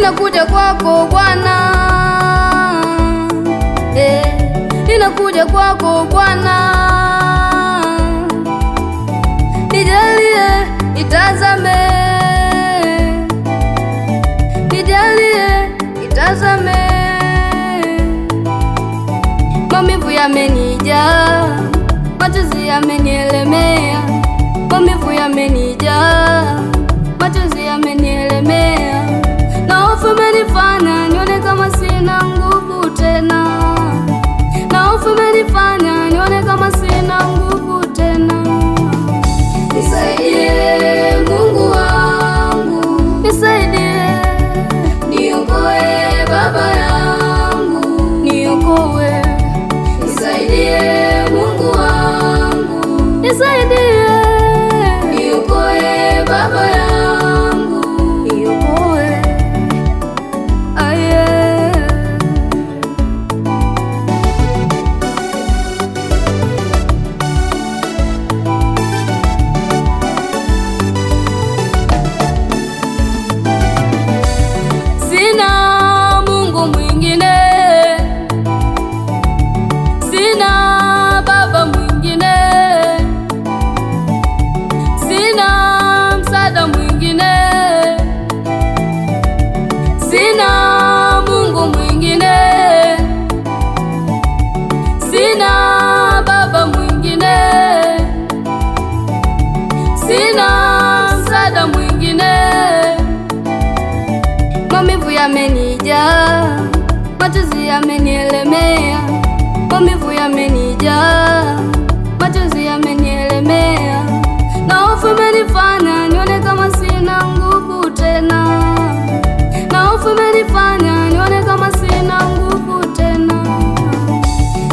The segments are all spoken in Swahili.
ninakuja kwako Bwana, ninakuja kwako Bwana, nijalie, nitazame, nijalie, nitazame. Maumivu yamenijaa, machozi yamenielemea, maumivu yamenijaa, machozi yamenielemea, na hofu imenifanya nione kama sina nguvu tena, na hofu imenifanya nione kama sina nguvu tena. Nisaidie Mungu wangu, nisaidie, niokoe Baba yangu, niokoe. Nisaidie Mungu wangu, nisaidie, niokoe Baba yangu, niokoe. Aye. Sina Mungu mwingine, sina Baba mwingine, sina msaada mwingine, sina Mungu mwingine, sina Baba mwingine, sina msaada mwingine. Maumivu yamenijaa, machozi yamenielemea, maumivu yamenijaa, machozi yamenielemea, na hofu imenifanya nione kama sina nguvu tena, na hofu imenifanya nione kama sina nguvu tena.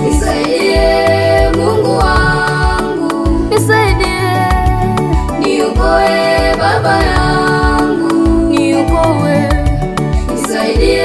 Nisaidie Mungu wangu, nisaidie, niokoe Baba yangu, niokoe. Nisaidie